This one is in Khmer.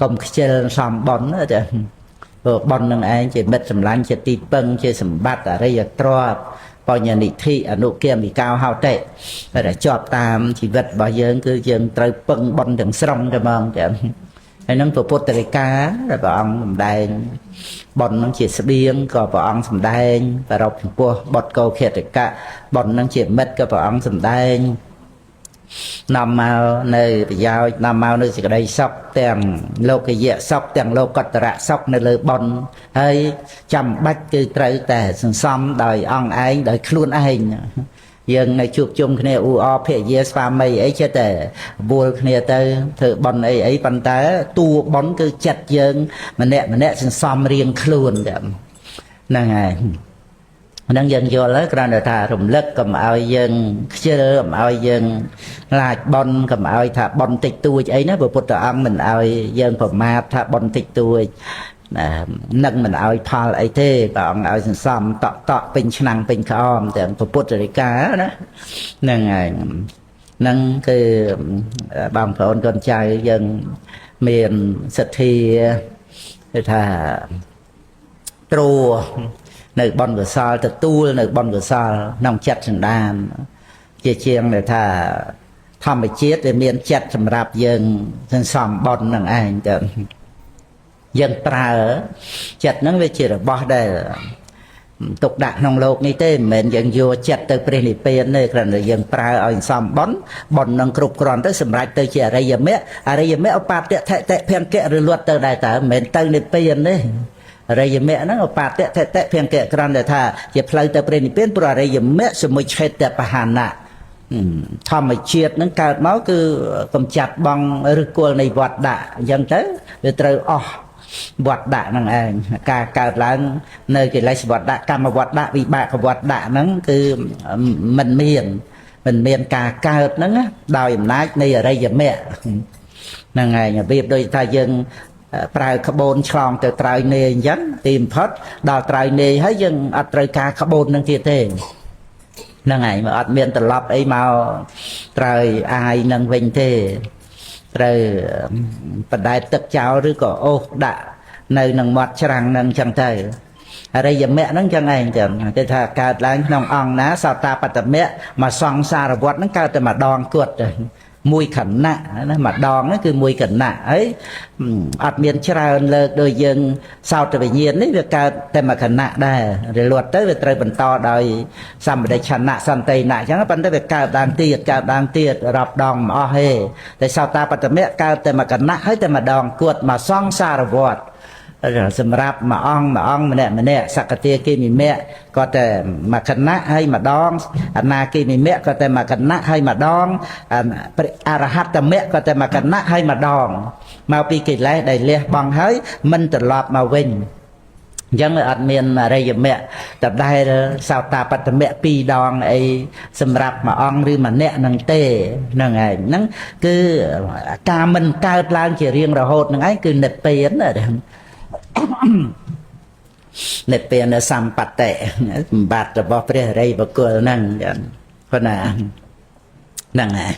កុំខ្ជិលសំបនចាបននឹងឯងជាមិត្តសម្លាញ់ជាទីពឹងជាសម្បត្តិអរិយទ្រព្យបញ្ញនិធិអនុគាមិកោហោតិតែជាប់តាមជីវិតរបស់យើងគឺយើងត្រូវពឹងបនទាំងស្រុងតែហ្មងចាហើយនឹងពុទ្ធរិកាដែលព្រះអង្គសម្ដែងបននឹងជាស្បៀងក៏ព្រះអង្គសម្ដែងប្ររពចំពោះបុត្រកោខេតកៈបននឹងជាមិត្តក៏ព្រះអង្គសម្ដែងនាំមកនៅប្រយោជន៍នាំមកនៅសេចក្តីសុខទាំងលោកយៈសុខទាំងលោកតរៈសុខនៅលើបនហើយចាំបាច់គឺត្រូវតែសន្សំដោយអង្គឯងដោយខ្លួនឯងយើងនៅជួបជុំគ្នាអ៊ូអភរិយាស្វាមីអីចេះតែវល់គ្នាទៅធ្វើបន់អីប៉ុន្តែតួបន់គឺចិត្តយើងម្នាក់សន្សំរៀងខ្លួនហ្នឹងហើយហ្នឹងយើងយល់ហើយគ្រាន់តែថារំលឹកកុំឲ្យយើងខ្ជិលកុំឲ្យយើងខ្លាចបន់កុំឲ្យថាបន់តិចតួចអីណាព្រះពុទ្ធអង្គមិនឲ្យយើងប្រមាទថាបន់តិចតួចនឹងមិនឲ្យផលអីទេព្រះអង្គឲ្យសន្សំតក់ពេញឆ្នាំងពេញក្អមទាំងពុទ្ធរិកាណាហ្នឹងហើយហ្នឹងគឺបងប្អូនកូនចៅយើងមានសទ្ធាគឺថាត្រួនៅបនកសលទទួលនៅបនកសលក្នុងចិត្តសន្តានជាជាងដែលថាធម្មជាតិដែលមានចិត្តសម្រាប់យើងសន្សំបននឹងឯងទៅយើងប្រើចិត្តហ្នឹងវាជារបស់ដែលទុកដាក់ក្នុងโลกនេះទេមិនមែនយើងយកចិត្តទៅព្រះនិព្វានទេគ្រាន់តែយើងប្រើឲ្យសំបននឹងគ្រប់គ្រាន់ទៅសម្រាប់ទៅជាអរិយមគ្គឧបាទៈថតិភង្គៈឬលត់ទៅដែរតើមិនមែនទៅនិព្វានទេអរិយមគ្គហ្នឹងឧបាទៈថតិភង្គៈគ្រាន់តែថាជាផ្លូវទៅព្រះនិព្វានព្រោះអរិយមគ្គសមុច្ឆេតបហានៈធម្មជាតិហ្នឹងកើតមកគឺកំចាត់បងឬគល់នៃវត្តដាក់អញ្ចឹងទៅវាត្រូវអស់វត្តដាក់ហ្នឹងឯងការកើតឡើងនៅកិលេសវត្តដាក់កម្មវត្តដាក់វិបាកវត្តដាក់ហ្នឹងគឺមិនមានការកើតហ្នឹងដោយអំណាចនៃអរិយមគ្គហ្នឹងឯងរបៀបដូចថាយើងប្រើក្បូនឆ្លងទៅត្រើយនេអញ្ចឹងទីបំផុតដល់ត្រើយនេហើយយើងអត់ត្រូវការក្បូនហ្នឹងទៀតទេហ្នឹងហើយមកអត់មានត្រឡប់អីមកត្រើយអាយនឹងវិញទេត្រូវបដែតទឹកចោលឬក៏អូសដាក់នៅនឹងមាត់ច្រាំងនឹងចឹងទៅអរិយមគ្គហ្នឹងចឹងឯងចឹងគេថាកើតឡើងក្នុងអង្គណាសោតាបត្តមគ្គមកសង្សារវត្តហ្នឹងកើតតែម្ដងគត់មួយខណៈណាម្ដងហ្នឹងគឺមួយខណៈហើយអត់មានច្រើនលើកដូចយើងសោតវិញ្ញាណនេះវាកើតតែមួយខណៈដែររលត់ទៅវាត្រូវបន្តដោយសម្បដិឆណៈសន្តិណៈអញ្ចឹងប៉ុន្តែវាកើតឡើងទៀតរាប់ដងមិនអស់ទេតែសោតាបត្តមគ្គកើតតែមួយខណៈហើយតែម្ដងគត់មកសង្សារវត្តសម្រាប់មួយអង្គម្នាក់សក្តិគិមិមគ្គក៏តែមួយខណៈហើយម្ដងអនាគិមិមគ្គក៏តែមួយខណៈហើយម្ដងអរហត្តមគ្គក៏តែមួយខណៈហើយម្ដងមកពីកិលេសដែលលះបង់ហើយមិនត្រឡប់មកវិញអញ្ចឹងអត់មានអរិយមគ្គតែដែលសោតាបត្តមគ្គ2ដងអីសម្រាប់មួយអង្គឬម្នាក់នឹងទេហ្នឹងឯងហ្នឹងគឺការមិនកើតឡើងជារៀងរហូតហ្នឹងឯងគឺនិព្វាននិព្វានសម្បត្តិសម្បត្តិរបស់ព្រះអរិយបុគ្គលហ្នឹងចឹងប៉ុណ្ណាហ្នឹងហើយ